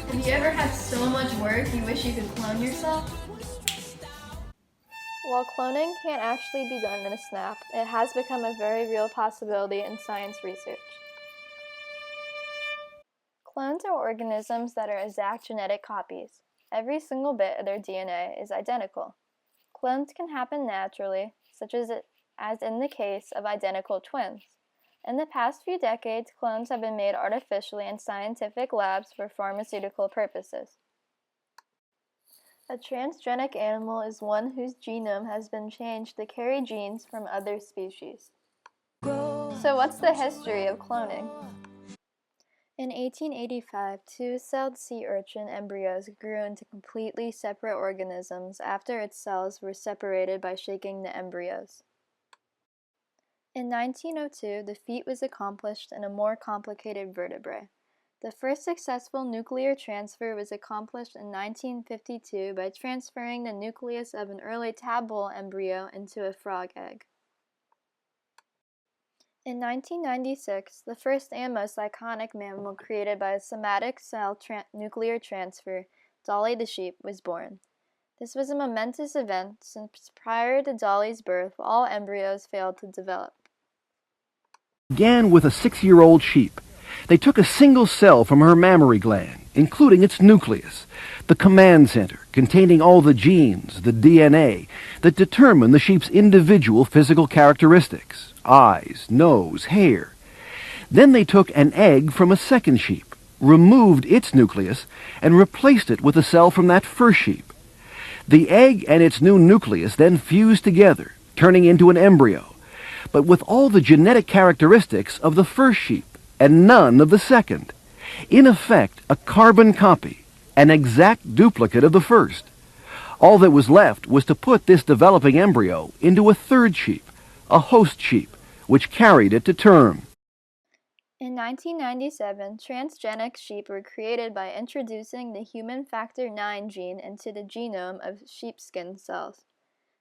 Have you ever had so much work you wish you could clone yourself? While cloning can't actually be done in a snap, it has become a very real possibility in science research. Clones are organisms that are exact genetic copies. Every single bit of their DNA is identical. Clones can happen naturally, such as in the case of identical twins. In the past few decades, clones have been made artificially in scientific labs for pharmaceutical purposes. A transgenic animal is one whose genome has been changed to carry genes from other species. So what's the history of cloning? In 1885, two-celled sea urchin embryos grew into completely separate organisms after its cells were separated by shaking the embryos. In 1902, the feat was accomplished in a more complicated vertebrae. The first successful nuclear transfer was accomplished in 1952 by transferring the nucleus of an early tadpole embryo into a frog egg. In 1996, the first and most iconic mammal created by a somatic cell nuclear transfer, Dolly the sheep, was born. This was a momentous event since prior to Dolly's birth, all embryos failed to develop. Began with a 6-year-old sheep. They took a single cell from her mammary gland, including its nucleus, the command center containing all the genes, the DNA, that determine the sheep's individual physical characteristics, eyes, nose, hair. Then they took an egg from a second sheep, removed its nucleus, and replaced it with a cell from that first sheep. The egg and its new nucleus then fused together, turning into an embryo, but with all the genetic characteristics of the first sheep and none of the second. In effect, a carbon copy, an exact duplicate of the first. All that was left was to put this developing embryo into a third sheep, a host sheep, which carried it to term. In 1997, transgenic sheep were created by introducing the human factor IX gene into the genome of sheepskin cells.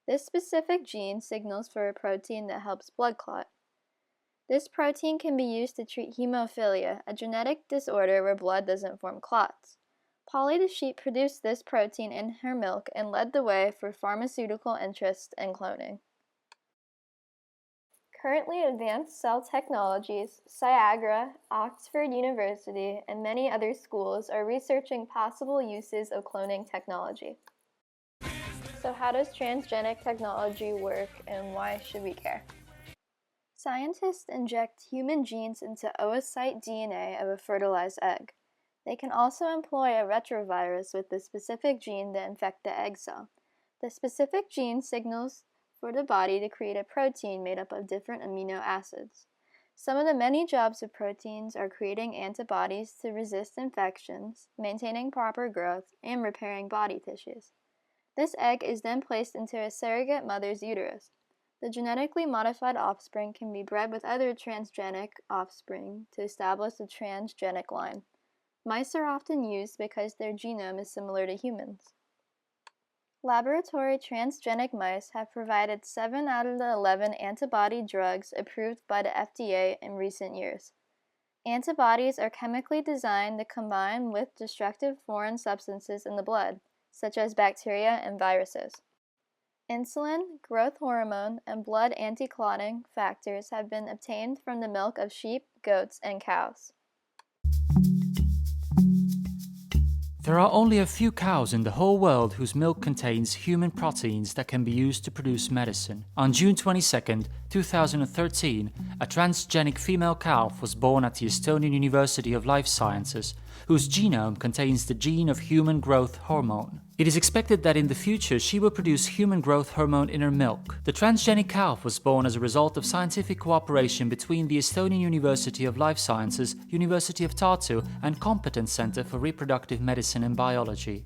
This specific gene signals for a protein that helps blood clot. This protein can be used to treat hemophilia, a genetic disorder where blood doesn't form clots. Polly the sheep produced this protein in her milk and led the way for pharmaceutical interest in cloning. Currently, Advanced Cell Technologies, Sciagra, Oxford University, and many other schools are researching possible uses of cloning technology. So how does transgenic technology work and why should we care? Scientists inject human genes into oocyte DNA of a fertilized egg. They can also employ a retrovirus with the specific gene that infect the egg cell. The specific gene signals for the body to create a protein made up of different amino acids. Some of the many jobs of proteins are creating antibodies to resist infections, maintaining proper growth, and repairing body tissues. This egg is then placed into a surrogate mother's uterus. The genetically modified offspring can be bred with other transgenic offspring to establish a transgenic line. Mice are often used because their genome is similar to humans. Laboratory transgenic mice have provided 7 out of the 11 antibody drugs approved by the FDA in recent years. Antibodies are chemically designed to combine with destructive foreign substances in the blood, such as bacteria and viruses. Insulin, growth hormone, and blood anti-clotting factors have been obtained from the milk of sheep, goats, and cows. There are only a few cows in the whole world whose milk contains human proteins that can be used to produce medicine. On June 22, 2013, a transgenic female calf was born at the Estonian University of Life Sciences, whose genome contains the gene of human growth hormone. It is expected that in the future she will produce human growth hormone in her milk. The transgenic calf was born as a result of scientific cooperation between the Estonian University of Life Sciences, University of Tartu, and Competence Center for Reproductive Medicine and Biology.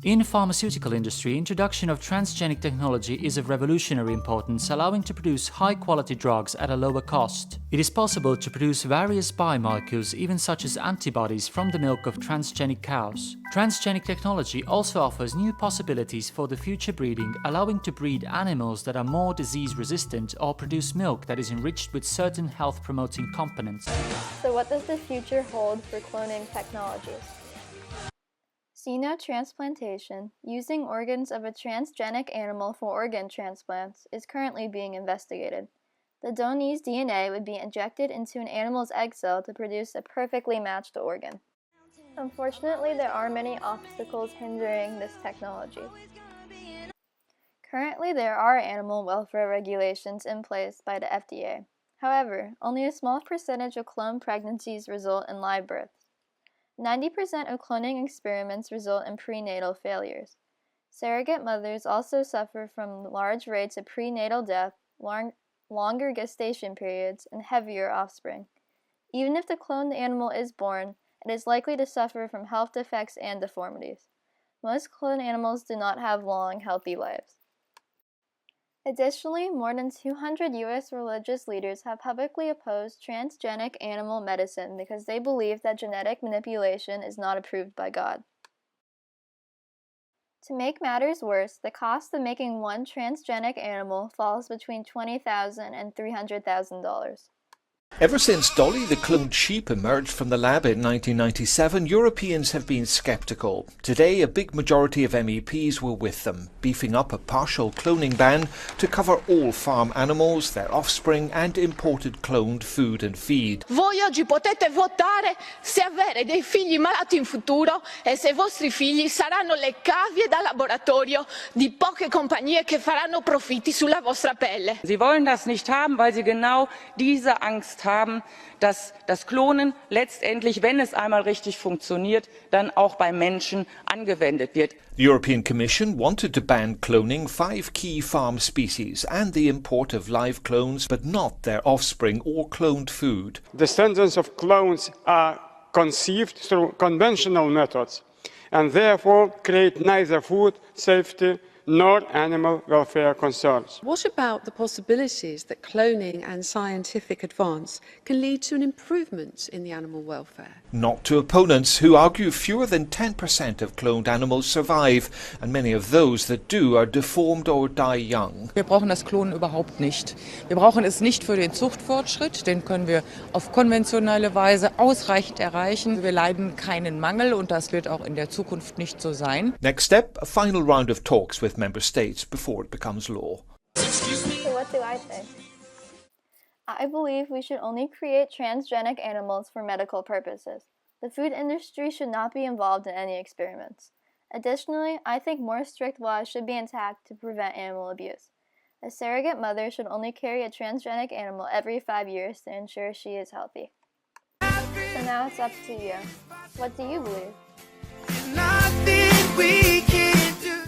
In the pharmaceutical industry, introduction of transgenic technology is of revolutionary importance, allowing to produce high-quality drugs at a lower cost. It is possible to produce various biomolecules, even such as antibodies, from the milk of transgenic cows. Transgenic technology also offers new possibilities for the future breeding, allowing to breed animals that are more disease-resistant or produce milk that is enriched with certain health-promoting components. So what does the future hold for cloning technologies? Xenotransplantation, using organs of a transgenic animal for organ transplants, is currently being investigated. The donee's DNA would be injected into an animal's egg cell to produce a perfectly matched organ. Unfortunately, there are many obstacles hindering this technology. Currently, there are animal welfare regulations in place by the FDA. However, only a small percentage of cloned pregnancies result in live births. 90% of cloning experiments result in prenatal failures. Surrogate mothers also suffer from large rates of prenatal death, longer gestation periods, and heavier offspring. Even if the cloned animal is born, it is likely to suffer from health defects and deformities. Most cloned animals do not have long, healthy lives. Additionally, more than 200 U.S. religious leaders have publicly opposed transgenic animal medicine because they believe that genetic manipulation is not approved by God. To make matters worse, the cost of making one transgenic animal falls between $20,000 and $300,000. Ever since Dolly the cloned sheep emerged from the lab in 1997, Europeans have been sceptical. Today, a big majority of MEPs were with them, beefing up a partial cloning ban to cover all farm animals, their offspring and imported cloned food and feed. Voi oggi potete votare se avere dei figli malati in futuro e se i vostri figli saranno le cavie da laboratorio di poche compagnie che faranno profitti sulla vostra pelle. Sie wollen das nicht haben, weil sie genau diese Angst haben, dass das Klonen letztendlich, wenn es einmal richtig funktioniert, dann auch bei Menschen angewendet wird. The European Commission wanted to ban cloning 5 key farm species and the import of live clones, but not their offspring or cloned food. Descendants of clones are conceived through conventional methods and therefore create neither food safety nor animal welfare concerns. What about the possibilities that cloning and scientific advance can lead to an improvement in the animal welfare? Not to opponents who argue fewer than 10% of cloned animals survive, and many of those that do are deformed or die young. Wir brauchen das Klonen überhaupt nicht. Wir brauchen es nicht für den Zuchtfortschritt, den können wir auf konventionelle Weise ausreichend erreichen. Wir leiden keinen Mangel und das wird auch in der Zukunft nicht so sein. Next step, a final round of talks with member states before it becomes law. So what do I think? I believe we should only create transgenic animals for medical purposes. The food industry should not be involved in any experiments. Additionally, I think more strict laws should be intact to prevent animal abuse. A surrogate mother should only carry a transgenic animal every 5 years to ensure she is healthy. So now it's up to you. What do you believe?